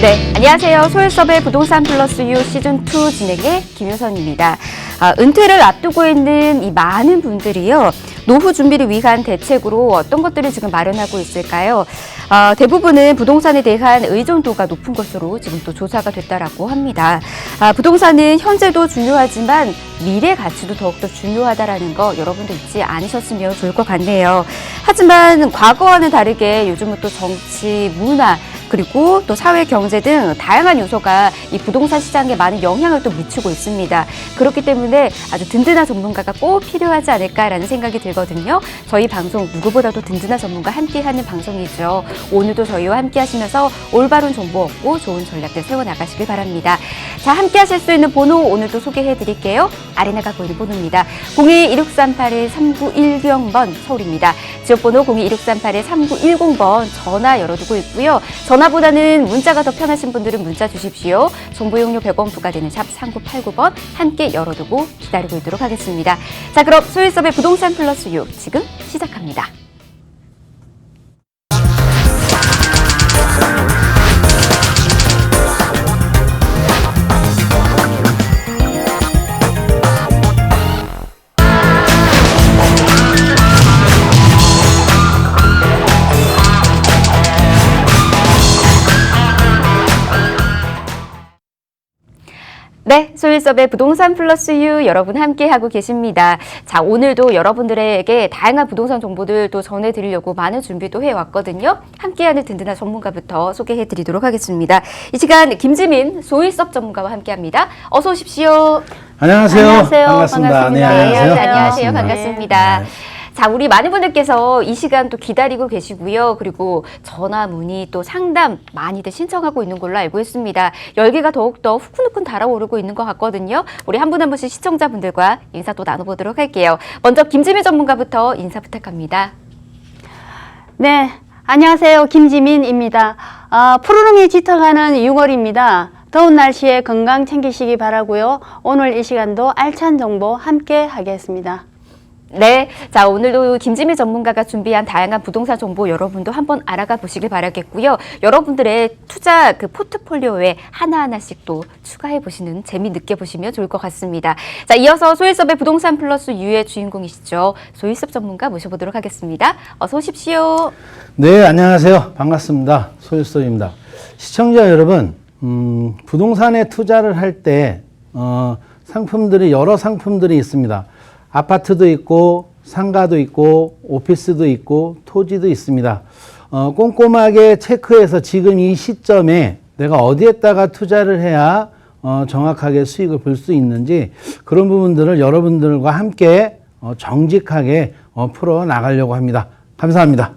네, 안녕하세요. 소일섭의 부동산 플러스 유 시즌2 진행의 김효선입니다. 은퇴를 앞두고 있는 이 많은 분들이요. 노후 준비를 위한 대책으로 어떤 것들을 지금 마련하고 있을까요? 대부분은 부동산에 대한 의존도가 높은 것으로 지금 또 조사가 됐다라고 합니다. 부동산은 현재도 중요하지만 미래 가치도 더욱더 중요하다라는 거 여러분도 잊지 않으셨으면 좋을 것 같네요. 하지만 과거와는 다르게 요즘은 또 정치, 문화, 그리고 또 사회, 경제 등 다양한 요소가 이 부동산 시장에 많은 영향을 또 미치고 있습니다. 그렇기 때문에 아주 든든한 전문가가 꼭 필요하지 않을까라는 생각이 들거든요. 저희 방송 누구보다도 든든한 전문가 함께하는 방송이죠. 오늘도 저희와 함께 하시면서 올바른 정보 얻고 좋은 전략들 세워나가시길 바랍니다. 자, 함께 하실 수 있는 번호 오늘도 소개해드릴게요. 아래 나가고 있는 번호입니다. 02-1638-3910번 서울입니다. 지역번호 02-1638-3910번 전화 열어두고 있고요. 전화보다는 문자가 더 편하신 분들은 문자 주십시오. 정보 이용료 100원 부과되는 샵 3989번 함께 열어두고 기다리고 있도록 하겠습니다. 자, 그럼 소일섭의 부동산 플러스 6 지금 시작합니다. 네, 소일섭의 부동산 플러스 유 여러분 함께하고 계십니다. 자, 오늘도 여러분들에게 다양한 부동산 정보들 또 전해드리려고 많은 준비도 해왔거든요. 함께하는 든든한 전문가부터 소개해드리도록 하겠습니다. 이 시간 김지민 소일섭 전문가와 함께합니다. 어서 오십시오. 안녕하세요. 안녕하세요. 반갑습니다. 네, 안녕하세요. 반갑습니다. 네. 자, 우리 많은 분들께서 이 시간 또 기다리고 계시고요. 그리고 전화, 문의, 또 상담 많이들 신청하고 있는 걸로 알고 있습니다. 열기가 더욱더 후끈후끈 달아오르고 있는 것 같거든요. 우리 한 분 한 분씩 시청자분들과 인사 또 나눠보도록 할게요. 먼저 김지민 전문가부터 인사 부탁합니다. 네, 안녕하세요. 김지민입니다. 푸르름이 짙어가는 6월입니다. 더운 날씨에 건강 챙기시기 바라고요. 오늘 이 시간도 알찬 정보 함께 하겠습니다. 네, 자, 오늘도 김지민 전문가가 준비한 다양한 부동산 정보 여러분도 한번 알아가 보시길 바라겠고요. 여러분들의 투자 그 포트폴리오에 하나하나씩 또 추가해 보시는 재미 느껴보시면 좋을 것 같습니다. 자, 이어서 소일섭의 부동산 플러스 유의 주인공이시죠. 소일섭 전문가 모셔보도록 하겠습니다. 어서 오십시오. 네, 안녕하세요. 반갑습니다. 소일섭입니다. 시청자 여러분, 부동산에 투자를 할 때 여러 상품들이 있습니다. 아파트도 있고 상가도 있고 오피스도 있고 토지도 있습니다. 꼼꼼하게 체크해서 지금 이 시점에 내가 어디에다가 투자를 해야 정확하게 수익을 볼 수 있는지 그런 부분들을 여러분들과 함께 정직하게 풀어 나가려고 합니다. 감사합니다.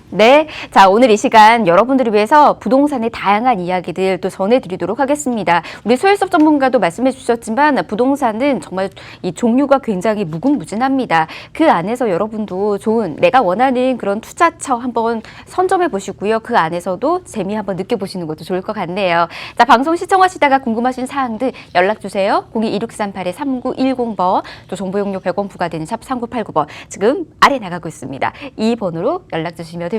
네, 자, 오늘 이 시간 여러분들을 위해서 부동산의 다양한 이야기들 또 전해드리도록 하겠습니다. 우리 소일섭 전문가도 말씀해 주셨지만 부동산은 정말 이 종류가 굉장히 무궁무진합니다. 그 안에서 여러분도 좋은 내가 원하는 그런 투자처 한번 선점해 보시고요. 그 안에서도 재미 한번 느껴보시는 것도 좋을 것 같네요. 자, 방송 시청하시다가 궁금하신 사항들 연락 주세요. 02-1638-3910번 또 정보 이용료 100원 부과되는 샵 3989번 지금 아래 나가고 있습니다. 이 번호로 연락 주시면 됩니다.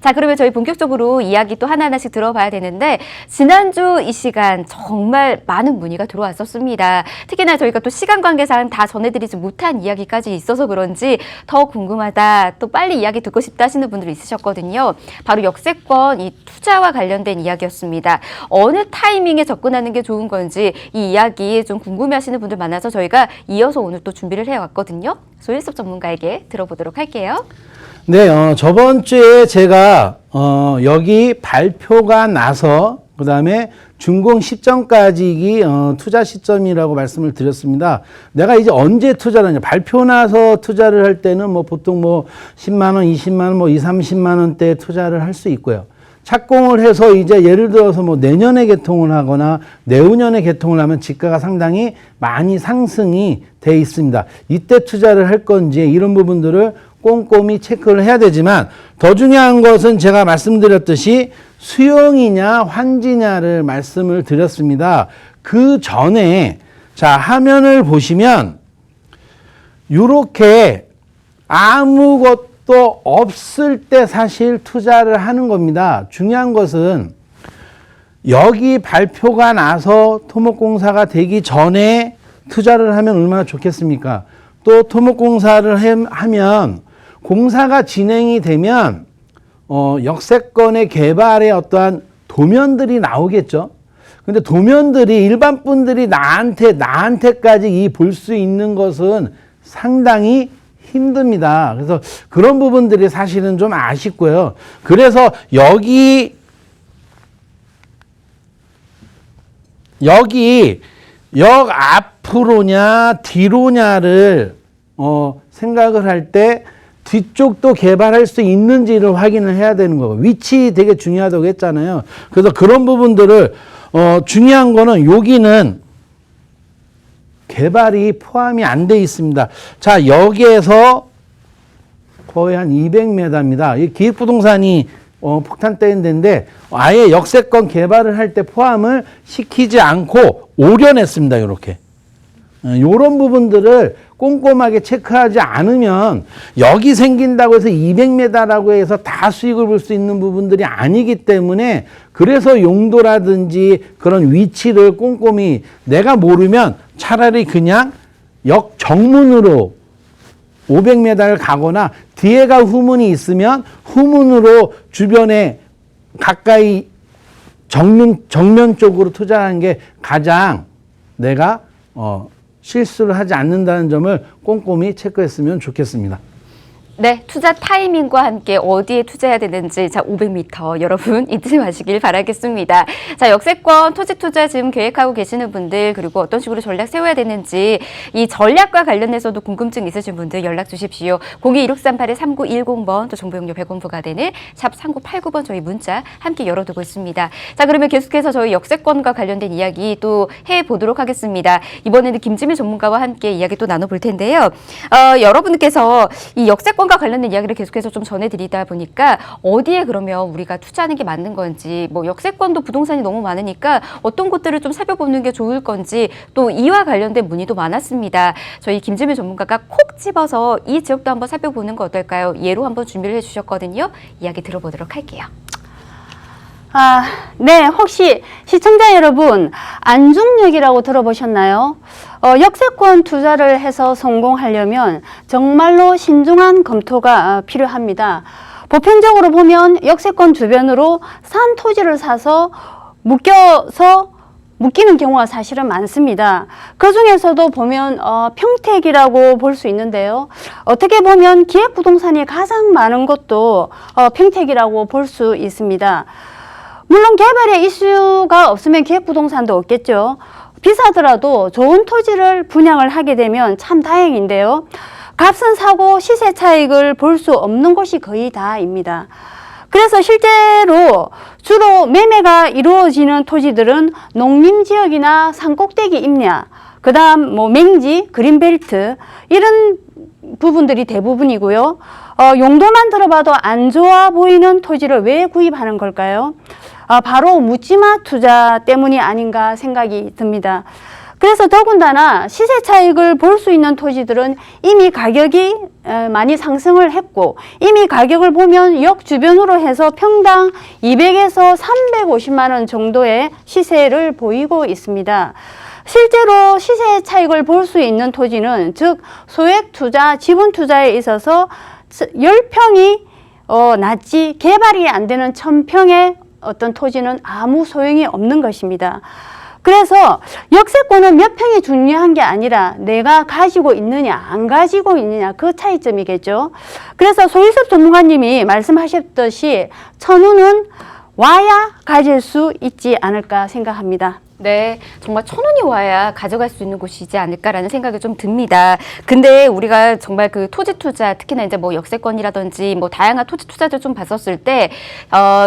자, 그러면 저희 본격적으로 이야기 또 하나하나씩 들어봐야 되는데 지난주 이 시간 정말 많은 문의가 들어왔었습니다. 특히나 저희가 또 시간 관계상 다 전해드리지 못한 이야기까지 있어서 그런지 더 궁금하다, 또 빨리 이야기 듣고 싶다 하시는 분들이 있으셨거든요. 바로 역세권 이 투자와 관련된 이야기였습니다. 어느 타이밍에 접근하는 게 좋은 건지 이 이야기 좀 궁금해하시는 분들 많아서 저희가 이어서 오늘 또 준비를 해왔거든요. 소일섭 전문가에게 들어보도록 할게요. 네, 저번 주에 제가 여기 발표가 나서 그 다음에 준공 시점까지 투자 시점이라고 말씀을 드렸습니다. 내가 이제 언제 투자를 하냐. 발표 나서 투자를 할 때는 보통 10만 원, 20만 원, 2, 30만 원대 투자를 할 수 있고요. 착공을 해서 이제 예를 들어서 내년에 개통을 하거나 내후년에 개통을 하면 지가가 상당히 많이 상승이 돼 있습니다. 이때 투자를 할 건지 이런 부분들을 꼼꼼히 체크를 해야 되지만 더 중요한 것은 제가 말씀드렸듯이 수용이냐 환지냐를 말씀을 드렸습니다. 그 전에 자, 화면을 보시면 이렇게 아무것도 없을 때 사실 투자를 하는 겁니다. 중요한 것은 여기 발표가 나서 토목공사가 되기 전에 투자를 하면 얼마나 좋겠습니까? 또 토목공사를 하면 공사가 진행이 되면 역세권의 개발의 어떠한 도면들이 나오겠죠. 근데 도면들이 일반 분들이 나한테까지 이 볼 수 있는 것은 상당히 힘듭니다. 그래서 그런 부분들이 사실은 좀 아쉽고요. 그래서 여기 역 앞으로냐 뒤로냐를 생각을 할 때 뒤쪽도 개발할 수 있는지를 확인을 해야 되는 거고, 위치 되게 중요하다고 했잖아요. 그래서 그런 부분들을 중요한 거는 여기는 개발이 포함이 안 돼 있습니다. 자, 여기에서 거의 한 200m입니다. 이 기획부동산이 폭탄 때인데 아예 역세권 개발을 할 때 포함을 시키지 않고 오려냈습니다. 이렇게. 이런 부분들을 꼼꼼하게 체크하지 않으면 여기 생긴다고 해서 200m라고 해서 다 수익을 볼 수 있는 부분들이 아니기 때문에, 그래서 용도라든지 그런 위치를 꼼꼼히 내가 모르면 차라리 그냥 역 정문으로 500m를 가거나 뒤에가 후문이 있으면 후문으로 주변에 가까이 정면 쪽으로 투자하는 게 가장 내가 실수를 하지 않는다는 점을 꼼꼼히 체크했으면 좋겠습니다. 네, 투자 타이밍과 함께 어디에 투자해야 되는지, 자, 500m 여러분 잊지 마시길 바라겠습니다. 자, 역세권 토지 투자 지금 계획하고 계시는 분들, 그리고 어떤 식으로 전략 세워야 되는지, 이 전략과 관련해서도 궁금증 있으신 분들 연락 주십시오. 02-1638-3910번, 또 정보용료 100원 부과되는 샵 3989번 저희 문자 함께 열어두고 있습니다. 자, 그러면 계속해서 저희 역세권과 관련된 이야기 또 해보도록 하겠습니다. 이번에는 김지민 전문가와 함께 이야기 또 나눠볼 텐데요. 여러분께서 이 역세권 과 관련된 이야기를 계속해서 좀 전해드리다 보니까 어디에 그러면 우리가 투자하는 게 맞는 건지, 뭐 역세권도 부동산이 너무 많으니까 어떤 곳들을 좀 살펴보는 게 좋을 건지, 또 이와 관련된 문의도 많았습니다. 저희 김지민 전문가가 콕 집어서 이 지역도 한번 살펴보는 거 어떨까요? 예로 한번 준비를 해주셨거든요. 이야기 들어보도록 할게요. 네, 혹시 시청자 여러분, 안중역이라고 들어보셨나요? 역세권 투자를 해서 성공하려면 정말로 신중한 검토가 필요합니다. 보편적으로 보면 역세권 주변으로 산 토지를 사서 묶이는 경우가 사실은 많습니다. 그 중에서도 보면 평택이라고 볼 수 있는데요. 어떻게 보면 기획부동산이 가장 많은 것도 평택이라고 볼 수 있습니다. 물론 개발에 이슈가 없으면 기획부동산도 없겠죠. 비싸더라도 좋은 토지를 분양을 하게 되면 참 다행인데요. 값은 사고 시세 차익을 볼 수 없는 곳이 거의 다입니다. 그래서 실제로 주로 매매가 이루어지는 토지들은 농림지역이나 산꼭대기 임야, 그 다음 맹지, 그린벨트 이런 부분들이 대부분이고요. 용도만 들어봐도 안 좋아 보이는 토지를 왜 구입하는 걸까요? 바로 묻지마 투자 때문이 아닌가 생각이 듭니다. 그래서 더군다나 시세 차익을 볼 수 있는 토지들은 이미 가격이 많이 상승을 했고, 이미 가격을 보면 역 주변으로 해서 평당 200에서 350만 원 정도의 시세를 보이고 있습니다. 실제로 시세 차익을 볼 수 있는 토지는, 즉 소액 투자, 지분 투자에 있어서 10평이 낮지 개발이 안 되는 1000평의 어떤 토지는 아무 소용이 없는 것입니다. 그래서 역세권은 몇 평이 중요한 게 아니라 내가 가지고 있느냐 안 가지고 있느냐, 그 차이점이겠죠. 그래서 소유섭 전문가님이 말씀하셨듯이 천우는 와야 가질 수 있지 않을까 생각합니다. 네, 정말 1,000원이 와야 가져갈 수 있는 곳이지 않을까라는 생각이 좀 듭니다. 근데 우리가 정말 그 토지 투자, 특히나 이제 뭐 역세권이라든지 뭐 다양한 토지 투자들 좀 봤었을 때,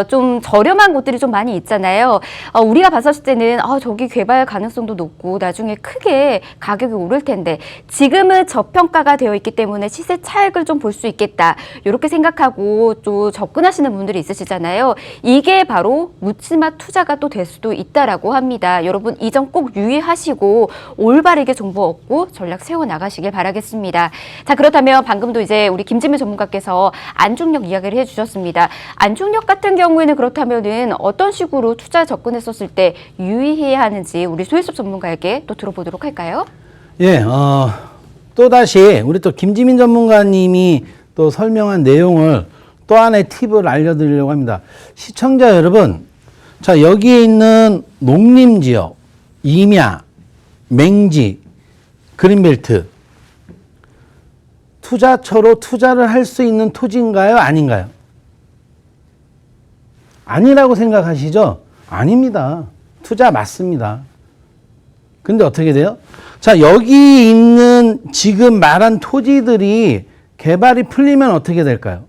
좀 저렴한 곳들이 좀 많이 있잖아요. 우리가 봤었을 때는, 저기 개발 가능성도 높고 나중에 크게 가격이 오를 텐데, 지금은 저평가가 되어 있기 때문에 시세 차익을 좀 볼 수 있겠다, 이렇게 생각하고 또 접근하시는 분들이 있으시잖아요. 이게 바로 묻지마 투자가 또 될 수도 있다라고 합니다. 있습니다. 여러분 이 점 꼭 유의하시고 올바르게 정보 얻고 전략 세워나가시길 바라겠습니다. 자, 그렇다면 방금도 이제 우리 김지민 전문가께서 안중력 이야기를 해주셨습니다. 안중력 같은 경우에는 그렇다면은 어떤 식으로 투자 접근했었을 때 유의해야 하는지 우리 소일섭 전문가에게 또 들어보도록 할까요? 예, 또다시 우리 또 김지민 전문가님이 또 설명한 내용을 또 하나의 팁을 알려드리려고 합니다. 시청자 여러분, 자, 여기에 있는 농림지역, 임야, 맹지, 그린벨트, 투자처로 투자를 할 수 있는 토지인가요? 아닌가요? 아니라고 생각하시죠? 아닙니다. 투자 맞습니다. 근데 어떻게 돼요? 자, 여기 있는 지금 말한 토지들이 개발이 풀리면 어떻게 될까요?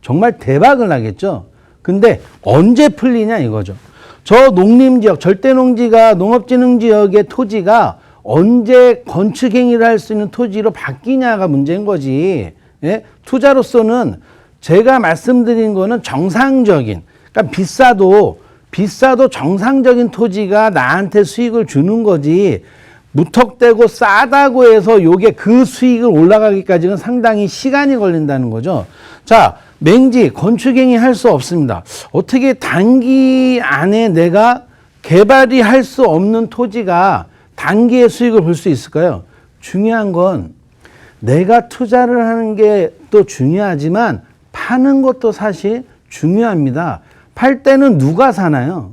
정말 대박을 나겠죠? 근데 언제 풀리냐 이거죠. 저 농림지역, 절대농지가 농업진흥지역의 토지가 언제 건축행위를 할 수 있는 토지로 바뀌냐가 문제인 거지. 예? 투자로서는 제가 말씀드린 거는 정상적인, 그러니까 비싸도 정상적인 토지가 나한테 수익을 주는 거지. 무턱대고 싸다고 해서 요게 그 수익을 올라가기까지는 상당히 시간이 걸린다는 거죠. 자, 맹지, 건축행위 할 수 없습니다. 어떻게 단기 안에 내가 개발이 할 수 없는 토지가 단기의 수익을 볼 수 있을까요? 중요한 건 내가 투자를 하는 게 또 중요하지만 파는 것도 사실 중요합니다. 팔 때는 누가 사나요?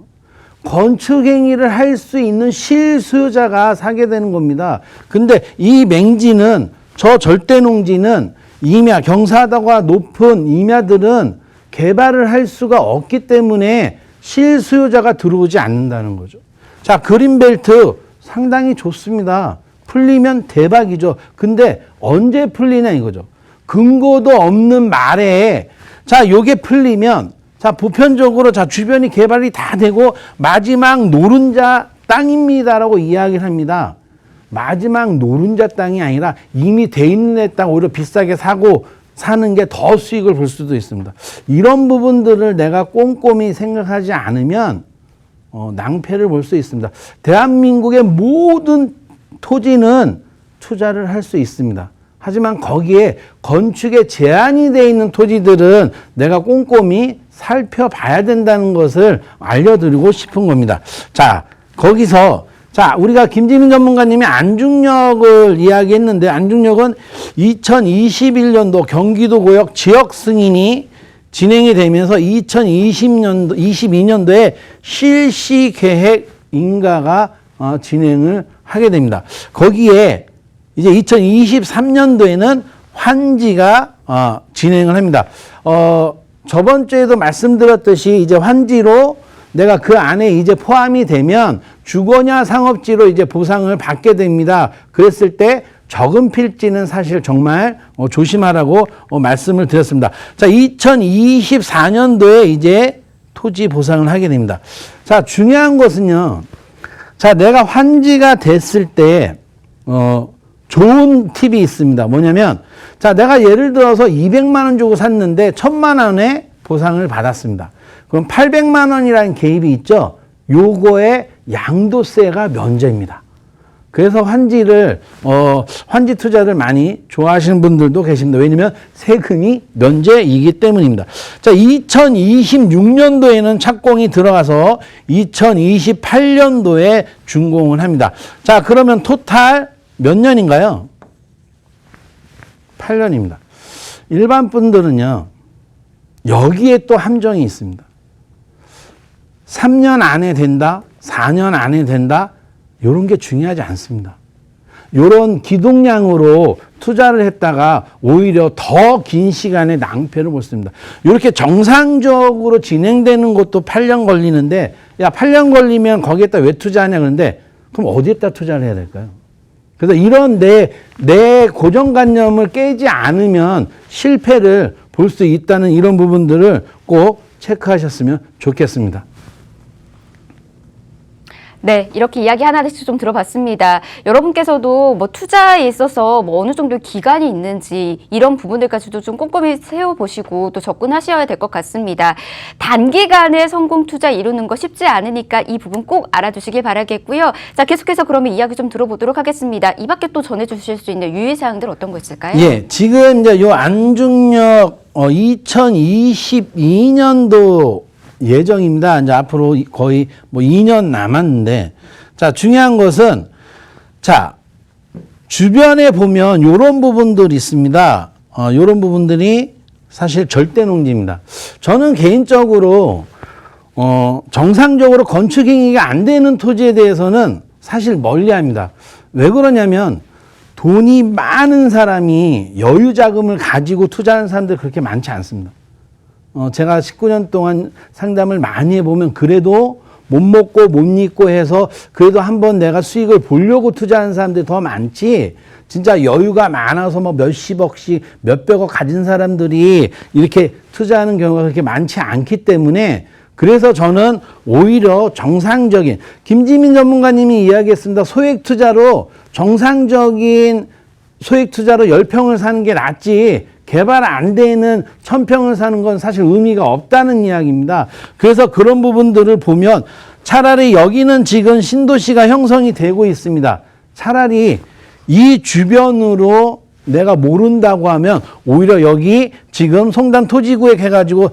건축행위를 할 수 있는 실수요자가 사게 되는 겁니다. 근데 이 맹지는, 저 절대농지는 임야, 경사도가 높은 임야들은 개발을 할 수가 없기 때문에 실수요자가 들어오지 않는다는 거죠. 자, 그린벨트 상당히 좋습니다. 풀리면 대박이죠. 근데 언제 풀리냐 이거죠. 근거도 없는 말에, 자, 요게 풀리면, 자, 보편적으로, 자, 주변이 개발이 다 되고 마지막 노른자 땅입니다라고 이야기를 합니다. 마지막 노른자 땅이 아니라 이미 돼 있는 애 땅 오히려 비싸게 사고 사는 게 더 수익을 볼 수도 있습니다. 이런 부분들을 내가 꼼꼼히 생각하지 않으면 낭패를 볼 수 있습니다. 대한민국의 모든 토지는 투자를 할 수 있습니다. 하지만 거기에 건축에 제한이 되어 있는 토지들은 내가 꼼꼼히 살펴봐야 된다는 것을 알려드리고 싶은 겁니다. 자, 거기서, 자, 우리가 김지민 전문가님이 안중력을 이야기했는데, 안중력은 2021년도 경기도 고역 지역 승인이 진행이 되면서 22년도에 실시 계획 인가가 진행을 하게 됩니다. 거기에 이제 2023년도에는 환지가 진행을 합니다. 저번 주에도 말씀드렸듯이 이제 환지로 내가 그 안에 이제 포함이 되면 주거냐 상업지로 이제 보상을 받게 됩니다. 그랬을 때 적은 필지는 사실 정말 조심하라고 말씀을 드렸습니다. 자, 2024년도에 이제 토지 보상을 하게 됩니다. 자, 중요한 것은요. 자, 내가 환지가 됐을 때 좋은 팁이 있습니다. 뭐냐면, 자, 내가 예를 들어서 200만 원 주고 샀는데 1000만 원의 보상을 받았습니다. 그럼 800만 원이라는 개입이 있죠. 요거의 양도세가 면제입니다. 그래서 환지 투자를 많이 좋아하시는 분들도 계십니다. 왜냐면 세금이 면제이기 때문입니다. 자, 2026년도에는 착공이 들어가서 2028년도에 준공을 합니다. 자, 그러면 토탈 몇 년인가요? 8년입니다. 일반 분들은요, 여기에 또 함정이 있습니다. 3년 안에 된다, 4년 안에 된다, 이런 게 중요하지 않습니다. 이런 기동량으로 투자를 했다가 오히려 더 긴 시간에 낭패를 볼 수 있습니다. 이렇게 정상적으로 진행되는 것도 8년 걸리는데, 야, 8년 걸리면 거기에다 왜 투자하냐 그러는데, 그럼 어디에다 투자를 해야 될까요? 그래서 이런 내 고정관념을 깨지 않으면 실패를 볼 수 있다는 이런 부분들을 꼭 체크하셨으면 좋겠습니다. 네, 이렇게 이야기 하나씩 좀 들어봤습니다. 여러분께서도 뭐 투자에 있어서 뭐 어느 정도 기간이 있는지 이런 부분들까지도 좀 꼼꼼히 세워보시고 또 접근하셔야 될 것 같습니다. 단기간에 성공 투자 이루는 거 쉽지 않으니까 이 부분 꼭 알아두시길 바라겠고요. 자, 계속해서 그러면 이야기 좀 들어보도록 하겠습니다. 이 밖에 또 전해주실 수 있는 유의사항들 어떤 거 있을까요? 예, 지금 이제 요 안중력 2022년도 예정입니다. 이제 앞으로 거의 뭐 2년 남았는데, 자, 중요한 것은, 자, 주변에 보면 요런 부분들이 있습니다. 요런 부분들이 사실 절대 농지입니다. 저는 개인적으로, 정상적으로 건축 행위가 안 되는 토지에 대해서는 사실 멀리 합니다. 왜 그러냐면, 돈이 많은 사람이 여유 자금을 가지고 투자하는 사람들 그렇게 많지 않습니다. 제가 19년 동안 상담을 많이 해보면 그래도 못 먹고 못 입고 해서 그래도 한번 내가 수익을 보려고 투자하는 사람들이 더 많지, 진짜 여유가 많아서 뭐 몇십억씩 몇백억 가진 사람들이 이렇게 투자하는 경우가 그렇게 많지 않기 때문에, 그래서 저는 오히려 정상적인, 김지민 전문가님이 이야기했습니다. 소액 투자로, 정상적인 소액 투자로 10평을 사는 게 낫지 개발 안 되는 1000평을 사는 건 사실 의미가 없다는 이야기입니다. 그래서 그런 부분들을 보면 차라리 여기는 지금 신도시가 형성이 되고 있습니다. 차라리 이 주변으로 내가 모른다고 하면 오히려 여기 지금 송단 토지구획 해가지고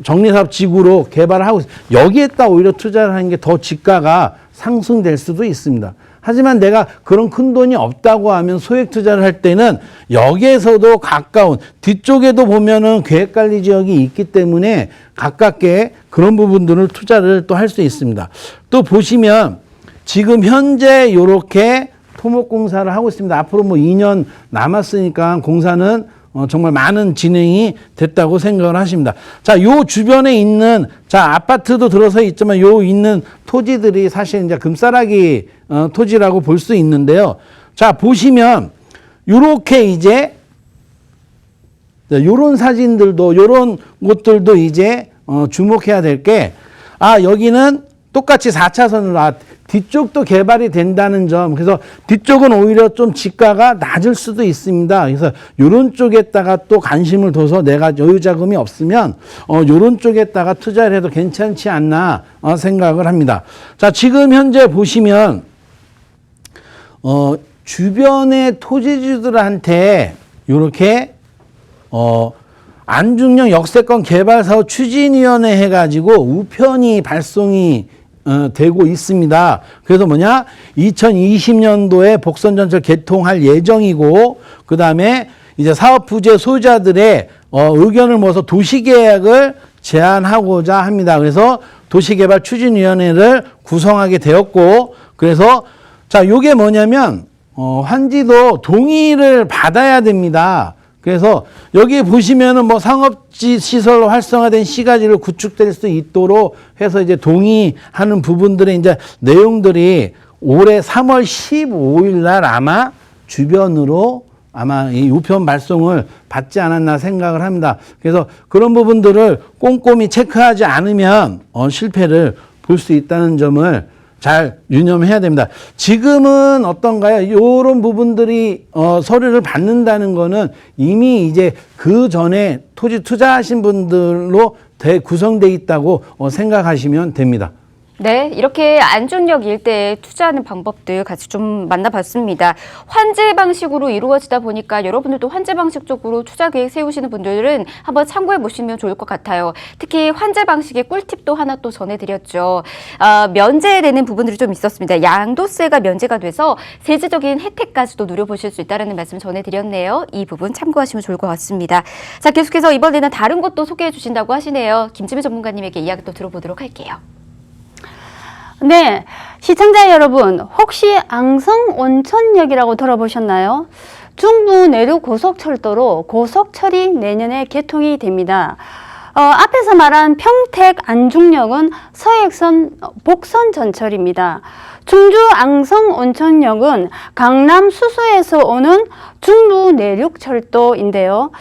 정리사업 지구로 개발을 하고 있습니다. 여기에다 오히려 투자를 하는 게 더 지가가 상승될 수도 있습니다. 하지만 내가 그런 큰 돈이 없다고 하면 소액 투자를 할 때는 여기에서도 가까운 뒤쪽에도 보면은 계획관리 지역이 있기 때문에 가깝게 그런 부분들을 투자를 또 할 수 있습니다. 또 보시면 지금 현재 이렇게 토목공사를 하고 있습니다. 앞으로 뭐 2년 남았으니까 공사는 정말 많은 진행이 됐다고 생각을 하십니다. 자, 요 주변에 있는, 자, 아파트도 들어서 있지만 요 있는 토지들이 사실 이제 금싸라기 토지라고 볼 수 있는데요. 자, 보시면 요렇게 이제 요런 사진들도, 요런 곳들도 이제 주목해야 될 게, 여기는 똑같이 4차선으로, 뒤쪽도 개발이 된다는 점. 그래서 뒤쪽은 오히려 좀 지가가 낮을 수도 있습니다. 그래서 요런 쪽에다가 또 관심을 둬서 내가 여유 자금이 없으면 요런 쪽에다가 투자를 해도 괜찮지 않나 생각을 합니다. 자, 지금 현재 보시면 주변의 토지주들한테 요렇게 안중령 역세권 개발사업 추진위원회 해가지고 우편이 발송이 되고 있습니다. 그래서 뭐냐? 2020년도에 복선전철 개통할 예정이고, 그 다음에 이제 사업 부재 소유자들의 의견을 모아서 도시계획을 제안하고자 합니다. 그래서 도시개발 추진위원회를 구성하게 되었고, 그래서 자, 요게 뭐냐면 환지도 동의를 받아야 됩니다. 그래서 여기 보시면은 뭐 상업지 시설 활성화된 시가지를 구축될 수 있도록 해서 이제 동의하는 부분들의 이제 내용들이 올해 3월 15일 날 아마 주변으로 아마 이 우편 발송을 받지 않았나 생각을 합니다. 그래서 그런 부분들을 꼼꼼히 체크하지 않으면 실패를 볼 수 있다는 점을 잘 유념해야 됩니다. 지금은 어떤가요? 이런 부분들이 서류를 받는다는 거는 이미 이제 그 전에 토지 투자하신 분들로 구성되어 있다고 생각하시면 됩니다. 네, 이렇게 안중역 일대에 투자하는 방법들 같이 좀 만나봤습니다. 환제 방식으로 이루어지다 보니까 여러분들도 환제 방식 쪽으로 투자 계획 세우시는 분들은 한번 참고해 보시면 좋을 것 같아요. 특히 환제 방식의 꿀팁도 하나 또 전해드렸죠. 면제되는 부분들이 좀 있었습니다. 양도세가 면제가 돼서 세제적인 혜택까지도 누려보실 수 있다는 말씀 전해드렸네요. 이 부분 참고하시면 좋을 것 같습니다. 자, 계속해서 이번에는 다른 것도 소개해 주신다고 하시네요. 김지민 전문가님에게 이야기 또 들어보도록 할게요. 네, 시청자 여러분, 혹시 앙성 온천역이라고 들어보셨나요? 중부 내륙 고속철도로 고속철이 내년에 개통이 됩니다. 앞에서 말한 평택 안중역은 서해선 복선 전철입니다. 충주 앙성 온천역은 강남 수서에서 오는 중부 내륙철도인데요.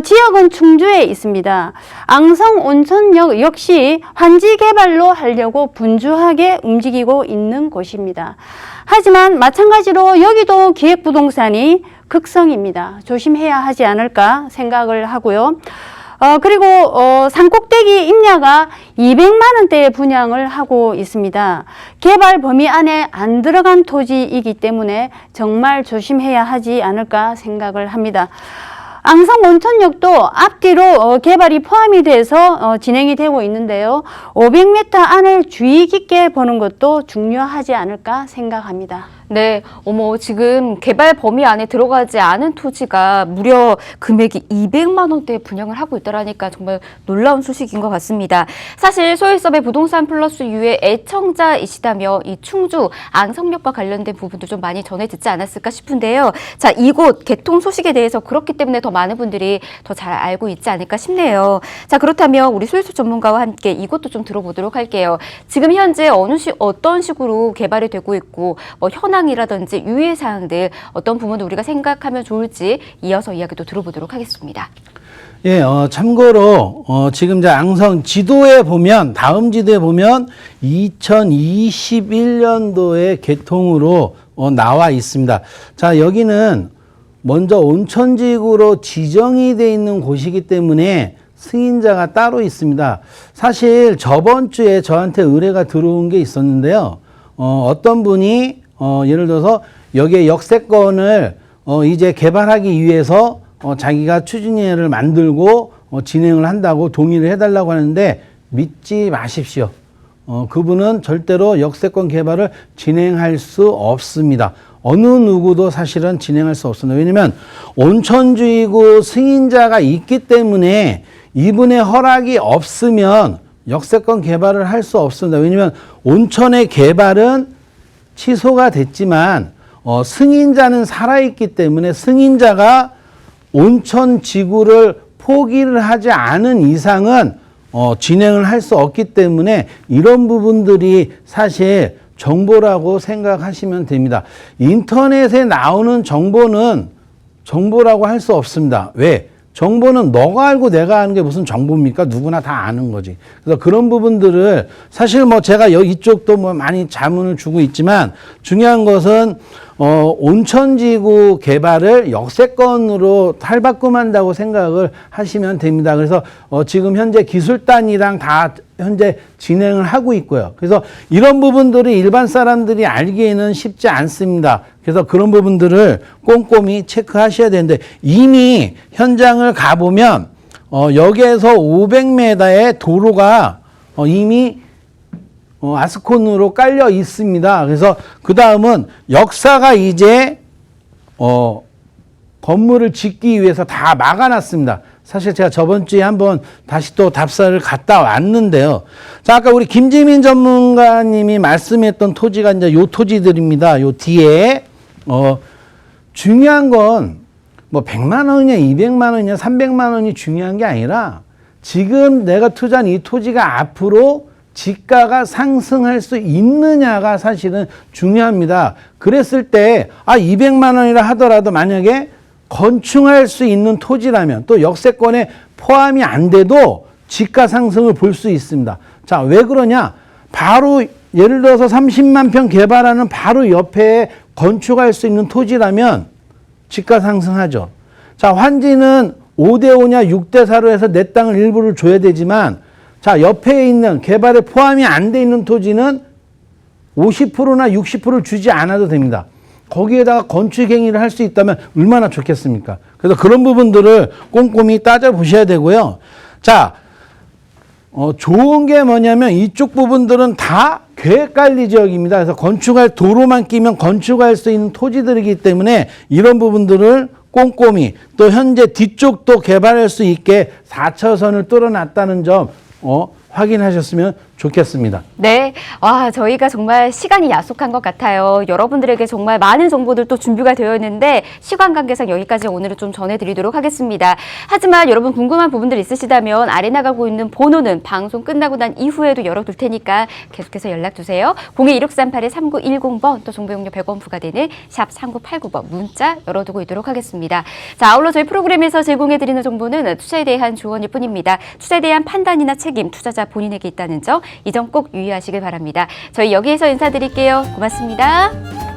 지역은 충주에 있습니다. 앙성 온천역 역시 환지 개발로 하려고 분주하게 움직이고 있는 곳입니다. 하지만 마찬가지로 여기도 기획부동산이 극성입니다. 조심해야 하지 않을까 생각을 하고요. 그리고 산꼭대기 임야가 200만 원대의 분양을 하고 있습니다. 개발 범위 안에 안 들어간 토지이기 때문에 정말 조심해야 하지 않을까 생각을 합니다. 앙성 온천역도 앞뒤로 개발이 포함이 돼서 진행이 되고 있는데요. 500m 안을 주의 깊게 보는 것도 중요하지 않을까 생각합니다. 네, 지금 개발 범위 안에 들어가지 않은 토지가 무려 금액이 200만 원대에 분양을 하고 있다라니까 정말 놀라운 소식인 것 같습니다. 사실 소일섭의 부동산 플러스 U의 애청자이시다며 이 충주 앙성역과 관련된 부분도 좀 많이 전해 듣지 않았을까 싶은데요. 자, 이곳 개통 소식에 대해서 그렇기 때문에 더 많은 분들이 더 잘 알고 있지 않을까 싶네요. 자, 그렇다면 우리 소일섭 전문가와 함께 이것도 좀 들어보도록 할게요. 지금 현재 어떤 식으로 개발이 되고 있고 현황이라든지 유의사항들 어떤 부분도 우리가 생각하면 좋을지 이어서 이야기도 들어보도록 하겠습니다. 예, 참고로 지금 이제 앙성 지도에 보면 다음 지도에 보면 2021년도에 개통으로 나와 있습니다. 자, 여기는 먼저 온천지구로 지정이 돼 있는 곳이기 때문에 승인자가 따로 있습니다. 사실 저번 주에 저한테 의뢰가 들어온 게 있었는데요. 어떤 분이 예를 들어서 여기에 역세권을 이제 개발하기 위해서 자기가 추진위를 만들고 진행을 한다고 동의를 해달라고 하는데 믿지 마십시오. 그분은 절대로 역세권 개발을 진행할 수 없습니다. 어느 누구도 사실은 진행할 수 없습니다. 왜냐하면 온천지구 승인자가 있기 때문에 이분의 허락이 없으면 역세권 개발을 할 수 없습니다. 왜냐하면 온천의 개발은 취소가 됐지만 승인자는 살아있기 때문에 승인자가 온천 지구를 포기를 하지 않은 이상은 진행을 할 수 없기 때문에 이런 부분들이 사실 정보라고 생각하시면 됩니다. 인터넷에 나오는 정보는 정보라고 할 수 없습니다. 왜? 정보는 너가 알고 내가 아는 게 무슨 정보입니까? 누구나 다 아는 거지. 그래서 그런 부분들을 사실 제가 이쪽도 많이 자문을 주고 있지만 중요한 것은 온천지구 개발을 역세권으로 탈바꿈한다고 생각을 하시면 됩니다. 그래서 지금 현재 기술단이랑 다 현재 진행을 하고 있고요. 그래서 이런 부분들을 일반 사람들이 알기에는 쉽지 않습니다. 그래서 그런 부분들을 꼼꼼히 체크하셔야 되는데 이미 현장을 가보면 여기에서 500m의 도로가 이미 아스콘으로 깔려 있습니다. 그래서 그 다음은 역사가 이제 건물을 짓기 위해서 다 막아놨습니다. 사실 제가 저번 주에 한번 다시 또 답사를 갔다 왔는데요. 자, 아까 우리 김지민 전문가님이 말씀했던 토지가 이제 요 토지들입니다. 요 뒤에 중요한 건 100만 원이냐 200만 원이냐 300만 원이 중요한 게 아니라 지금 내가 투자한 이 토지가 앞으로 지가가 상승할 수 있느냐가 사실은 중요합니다. 그랬을 때 200만 원이라 하더라도 만약에 건축할 수 있는 토지라면 또 역세권에 포함이 안 돼도 지가 상승을 볼 수 있습니다. 자, 왜 그러냐? 바로 예를 들어서 30만 평 개발하는 바로 옆에 건축할 수 있는 토지라면 지가 상승하죠. 자, 환지는 5대5냐 6대4로 해서 내 땅을 일부를 줘야 되지만 자, 옆에 있는 개발에 포함이 안 돼 있는 토지는 50%나 60%를 주지 않아도 됩니다. 거기에다가 건축 행위를 할 수 있다면 얼마나 좋겠습니까? 그래서 그런 부분들을 꼼꼼히 따져보셔야 되고요. 자, 좋은 게 뭐냐면 이쪽 부분들은 다 계획관리 지역입니다. 그래서 건축할 도로만 끼면 건축할 수 있는 토지들이기 때문에 이런 부분들을 꼼꼼히 또 현재 뒤쪽도 개발할 수 있게 4차선을 뚫어놨다는 점 확인하셨으면 좋겠습니다. 네, 와, 저희가 정말 시간이 야속한 것 같아요. 여러분들에게 정말 많은 정보들 또 준비가 되어 있는데 시간 관계상 여기까지 오늘은 좀 전해드리도록 하겠습니다. 하지만 여러분 궁금한 부분들 있으시다면 아래 나가고 있는 번호는 방송 끝나고 난 이후에도 열어둘 테니까 계속해서 연락 주세요. 021-63-3910번 또 정보용료 100원 부과되는 샵 3989번 문자 열어두고 있도록 하겠습니다. 자, 아울러 저희 프로그램에서 제공해드리는 정보는 투자에 대한 조언일 뿐입니다. 투자에 대한 판단이나 책임 투자자 본인에게 있다는 점 이 점 꼭 유의하시길 바랍니다. 저희 여기에서 인사드릴게요. 고맙습니다.